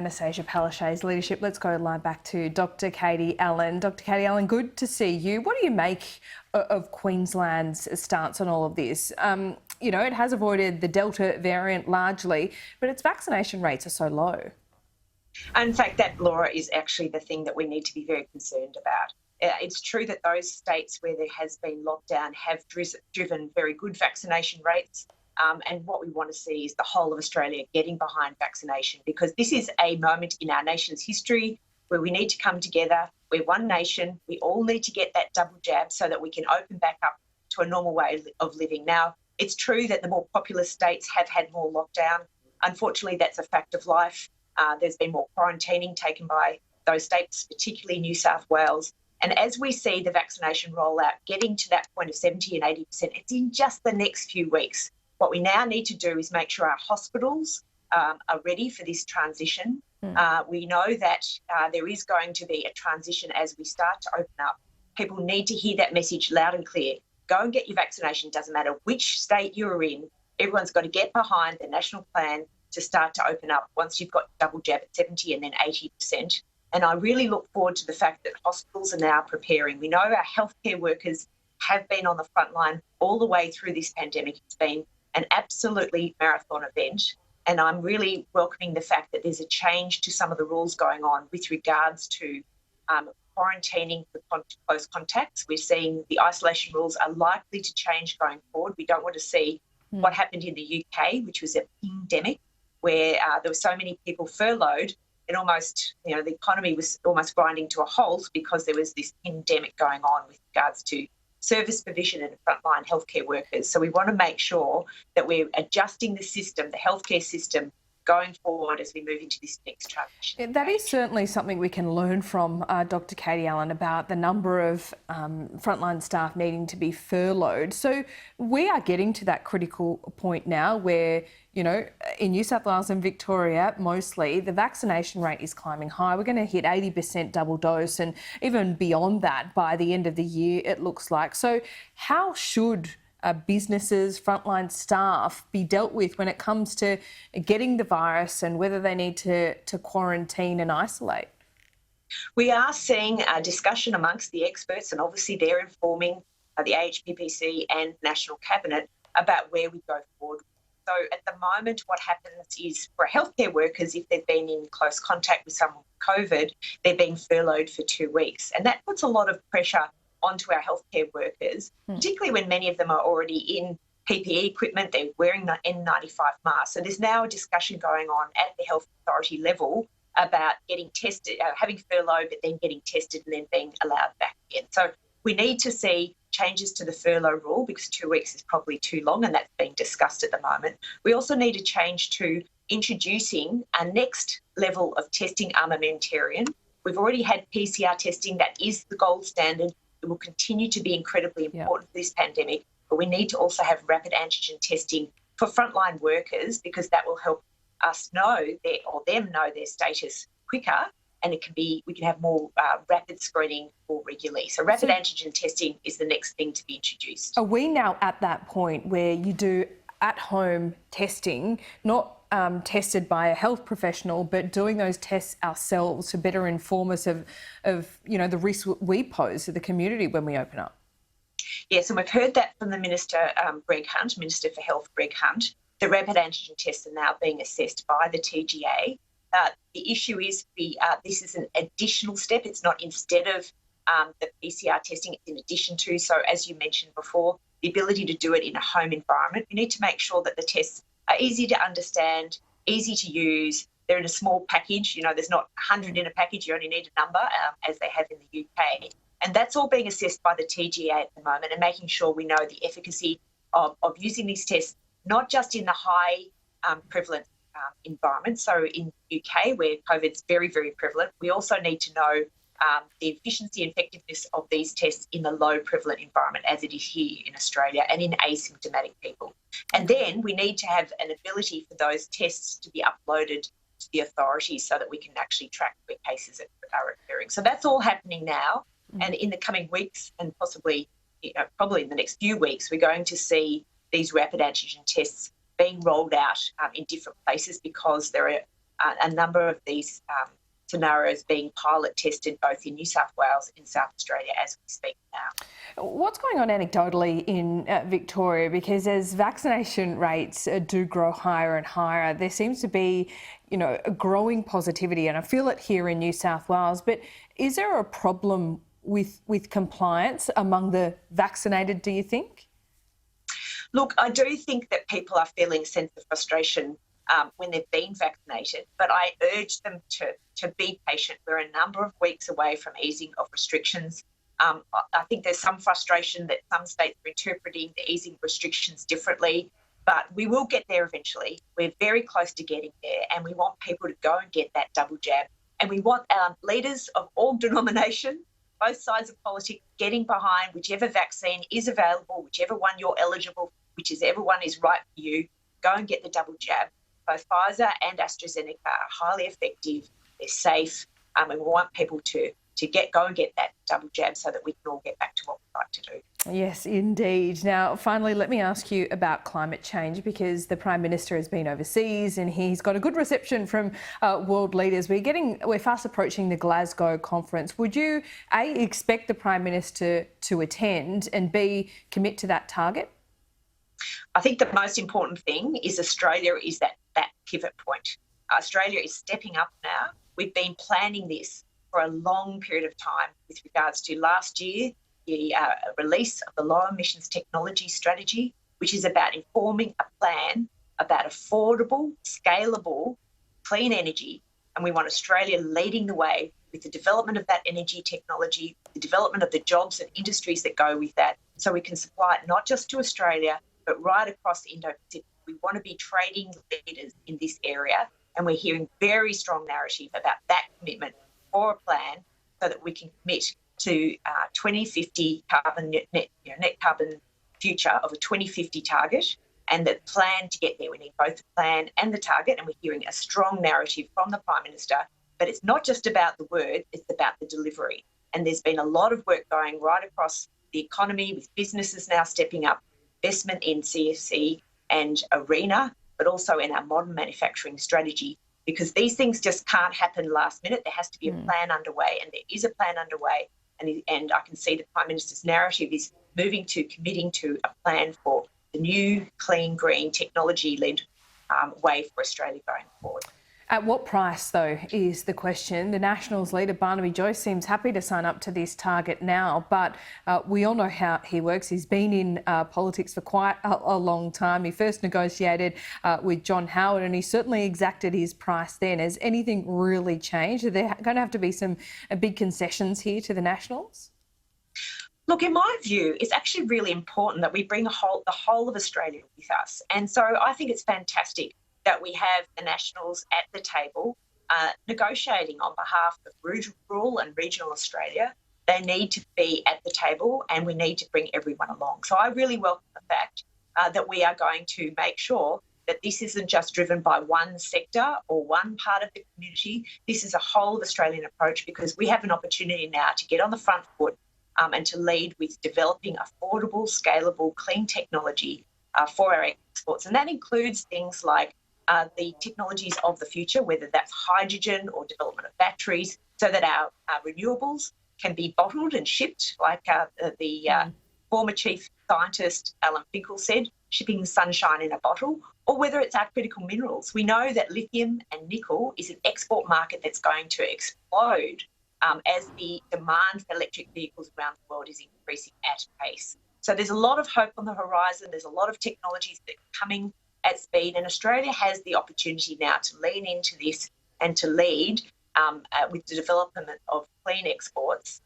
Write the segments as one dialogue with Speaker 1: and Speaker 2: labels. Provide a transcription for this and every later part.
Speaker 1: Anastasia Palaszczuk's leadership. Let's go live back to Dr. Katie Allen. Dr. Katie Allen, good to see you. What do you make of Queensland's stance on all of this? It has avoided the Delta variant largely, but its vaccination rates are so low.
Speaker 2: In fact, that, Laura, is actually the thing that we need to be very concerned about. It's true that those states where there has been lockdown have driven very good vaccination rates. And what we want to see is the whole of Australia getting behind vaccination, because this is a moment in our nation's history where we need to come together. We're one nation. We all need to get that double jab so that we can open back up to a normal way of living. Now, it's true that the more populous states have had more lockdown. Unfortunately, that's a fact of life. There's been more quarantining taken by those states, particularly New South Wales. And as we see the vaccination rollout getting to that point of 70 and 80%, it's in just the next few weeks. What we now need to do is make sure our hospitals are ready for this transition. We know that there is going to be a transition as we start to open up. People need to hear that message loud and clear. Go and get your vaccination. Doesn't matter which state you're in. Everyone's got to get behind the national plan to start to open up once you've got double jab at 70 and then 80%. And I really look forward to the fact that hospitals are now preparing. We know our healthcare workers have been on the front line all the way through this pandemic. It's been an absolutely marathon event. And I'm really welcoming the fact that there's a change to some of the rules going on with regards to quarantining for close contacts. We're seeing the isolation rules are likely to change going forward. We don't want to see what happened in the UK, which was a pandemic, where there were so many people furloughed and almost, the economy was almost grinding to a halt because there was this pandemic going on with regards to service provision and frontline healthcare workers. So we want to make sure that we're adjusting the system, the healthcare system, going forward as we move into this next transition.
Speaker 1: That is certainly something we can learn from Dr. Katie Allen about the number of frontline staff needing to be furloughed. So we are getting to that critical point now where, in New South Wales and Victoria, mostly, the vaccination rate is climbing high. We're going to hit 80% double dose and even beyond that by the end of the year, it looks like. So how should businesses, frontline staff be dealt with when it comes to getting the virus and whether they need to quarantine and isolate?
Speaker 2: We are seeing a discussion amongst the experts, and obviously they're informing the AHPPC and National Cabinet about where we go forward. So at the moment, what happens is for healthcare workers, if they've been in close contact with someone with COVID, they're being furloughed for 2 weeks. And that puts a lot of pressure onto our healthcare workers, particularly when many of them are already in PPE equipment, they're wearing the N95 masks. So there's now a discussion going on at the health authority level about getting tested, having furlough, but then getting tested and then being allowed back again. So we need to see changes to the furlough rule because 2 weeks is probably too long, and that's being discussed at the moment. We also need a change to introducing a next level of testing armamentarian. We've already had PCR testing. That is the gold standard. It will continue to be incredibly important for this pandemic, but we need to also have rapid antigen testing for frontline workers because that will help us know them know their status quicker, and we can have more rapid screening more regularly. So rapid antigen testing is the next thing to be introduced.
Speaker 1: Are we now at that point where you do at-home testing, not tested by a health professional, but doing those tests ourselves to better inform us of the risks we pose to the community when we open up?
Speaker 2: Yes, and we've heard that from the Minister, Greg Hunt, Minister for Health, Greg Hunt. The rapid antigen tests are now being assessed by the TGA. The issue is this is an additional step. It's not instead of the PCR testing, it's in addition to. So as you mentioned before, the ability to do it in a home environment. We need to make sure that the tests are easy to understand, easy to use. They're in a small package. There's not 100 in a package. You only need a number, as they have in the UK. And that's all being assessed by the TGA at the moment and making sure we know the efficacy of using these tests, not just in the high prevalent environment. So in the UK, where COVID's very, very prevalent, we also need to know the efficiency and effectiveness of these tests in the low prevalent environment as it is here in Australia and in asymptomatic people. And then we need to have an ability for those tests to be uploaded to the authorities so that we can actually track where cases are occurring. So that's all happening now. And in the coming weeks and possibly, probably in the next few weeks, we're going to see these rapid antigen tests being rolled out in different places because there are a number of these scenarios being pilot tested both in New South Wales and South Australia as we speak now.
Speaker 1: What's going on anecdotally in Victoria? Because as vaccination rates do grow higher and higher, there seems to be, a growing positivity, and I feel it here in New South Wales. But is there a problem with compliance among the vaccinated, do you think?
Speaker 2: Look, I do think that people are feeling a sense of frustration when they've been vaccinated, but I urge them to be patient. We're a number of weeks away from easing of restrictions. I think there's some frustration that some states are interpreting the easing restrictions differently, but we will get there eventually. We're very close to getting there, and we want people to go and get that double jab. And we want leaders of all denominations, both sides of politics, getting behind whichever vaccine is available, whichever one you're eligible for, whichever one is right for you. Go and get the double jab. Both Pfizer and AstraZeneca are highly effective, they're safe, and we want people to go and get that double jab so that we can all get back to what we'd like to do.
Speaker 1: Yes, indeed. Now, finally, let me ask you about climate change, because the Prime Minister has been overseas and he's got a good reception from world leaders. We're fast approaching the Glasgow conference. Would you, A, expect the Prime Minister to attend, and B, commit to that target?
Speaker 2: I think the most important thing is Australia is that pivot point. Australia is stepping up now. We've been planning this for a long period of time with regards to last year, the release of the Low Emissions Technology Strategy, which is about informing a plan about affordable, scalable, clean energy. And we want Australia leading the way with the development of that energy technology, the development of the jobs and industries that go with that, so we can supply it not just to Australia, but right across the Indo-Pacific. We want to be trading leaders in this area, and we're hearing very strong narrative about that commitment for a plan so that we can commit to 2050 carbon net carbon future of a 2050 target, and the plan to get there. We need both the plan and the target, and we're hearing a strong narrative from the Prime Minister. But it's not just about the word, it's about the delivery. And there's been a lot of work going right across the economy, with businesses now stepping up, investment in CFC and ARENA, but also in our modern manufacturing strategy, because these things just can't happen last minute. There has to be a plan underway, and there is a plan underway. And I can see the Prime Minister's narrative is moving to committing to a plan for the new, clean, green, technology-led way for Australia going forward.
Speaker 1: At what price, though, is the question. The Nationals leader, Barnaby Joyce, seems happy to sign up to this target now, but we all know how he works. He's been in politics for quite a long time. He first negotiated with John Howard, and he certainly exacted his price then. Has anything really changed? Are there going to have to be some big concessions here to the Nationals?
Speaker 2: Look, in my view, it's actually really important that we bring the whole of Australia with us. And so I think it's fantastic that we have the Nationals at the table negotiating on behalf of rural and regional Australia. They need to be at the table, and we need to bring everyone along. So I really welcome the fact that we are going to make sure that this isn't just driven by one sector or one part of the community. This is a whole of Australian approach, because we have an opportunity now to get on the front foot and to lead with developing affordable, scalable, clean technology for our exports. And that includes things like the technologies of the future, whether that's hydrogen or development of batteries, so that our renewables can be bottled and shipped, like the former chief scientist Alan Finkel said, shipping the sunshine in a bottle, or whether it's our critical minerals. We know that lithium and nickel is an export market that's going to explode as the demand for electric vehicles around the world is increasing at pace. So there's a lot of hope on the horizon. There's a lot of technologies that are coming at speed, and Australia has the opportunity now to lean into this and to lead with the development of clean exports,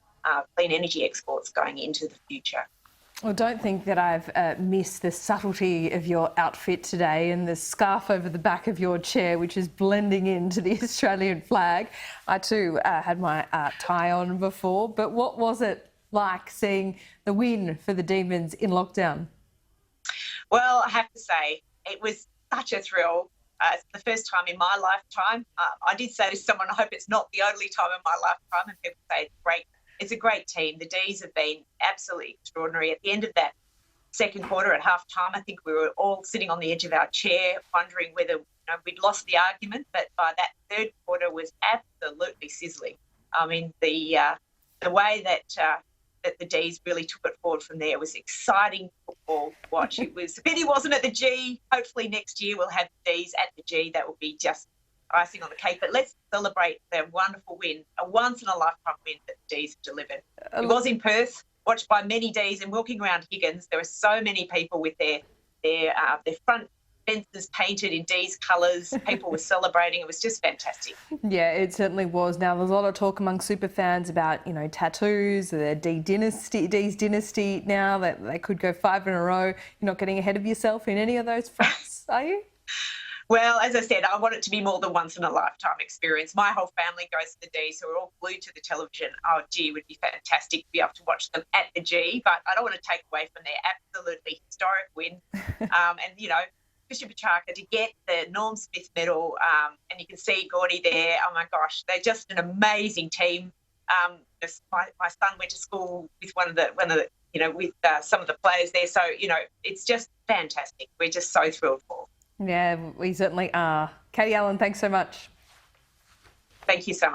Speaker 2: clean energy exports going into the future.
Speaker 1: Well, don't think that I've missed the subtlety of your outfit today and the scarf over the back of your chair, which is blending into the Australian flag. I too had my tie on before, but what was it like seeing the win for the Demons in lockdown?
Speaker 2: Well, I have to say, it was such a thrill. It's the first time in my lifetime. I did say to someone, I hope it's not the only time in my lifetime, and people say it's great. It's a great team. The Ds have been absolutely extraordinary. At the end of that second quarter at half time, I think we were all sitting on the edge of our chair wondering whether we'd lost the argument, but by that third quarter was absolutely sizzling. I mean, the way that the D's really took it forward from there was exciting football to watch. It was a pity it wasn't at the G. Hopefully next year we'll have the D's at the G. That will be just icing on the cake. But let's celebrate the wonderful win, a once-in-a-lifetime win that the D's delivered. It was in Perth, watched by many D's, and walking around Higgins, there were so many people with their front fences painted in D's colours. People were celebrating. It was just fantastic.
Speaker 1: Yeah, it certainly was. Now, there's a lot of talk among super fans about, tattoos, the D's dynasty now, that they could go 5 in a row. You're not getting ahead of yourself in any of those fronts, are you?
Speaker 2: Well, as I said, I want it to be more than once-in-a-lifetime experience. My whole family goes to the D, so we're all glued to the television. Oh, gee, it would be fantastic to be able to watch them at the G, but I don't want to take away from their absolutely historic win. Christian Petrarca to get the Norm Smith medal, and you can see Gordy there. Oh, my gosh, they're just an amazing team. My son went to school with with some of the players there, so, it's just fantastic. We're just so thrilled for.
Speaker 1: Yeah, we certainly are. Katie Allen, thanks so much.
Speaker 2: Thank you so much.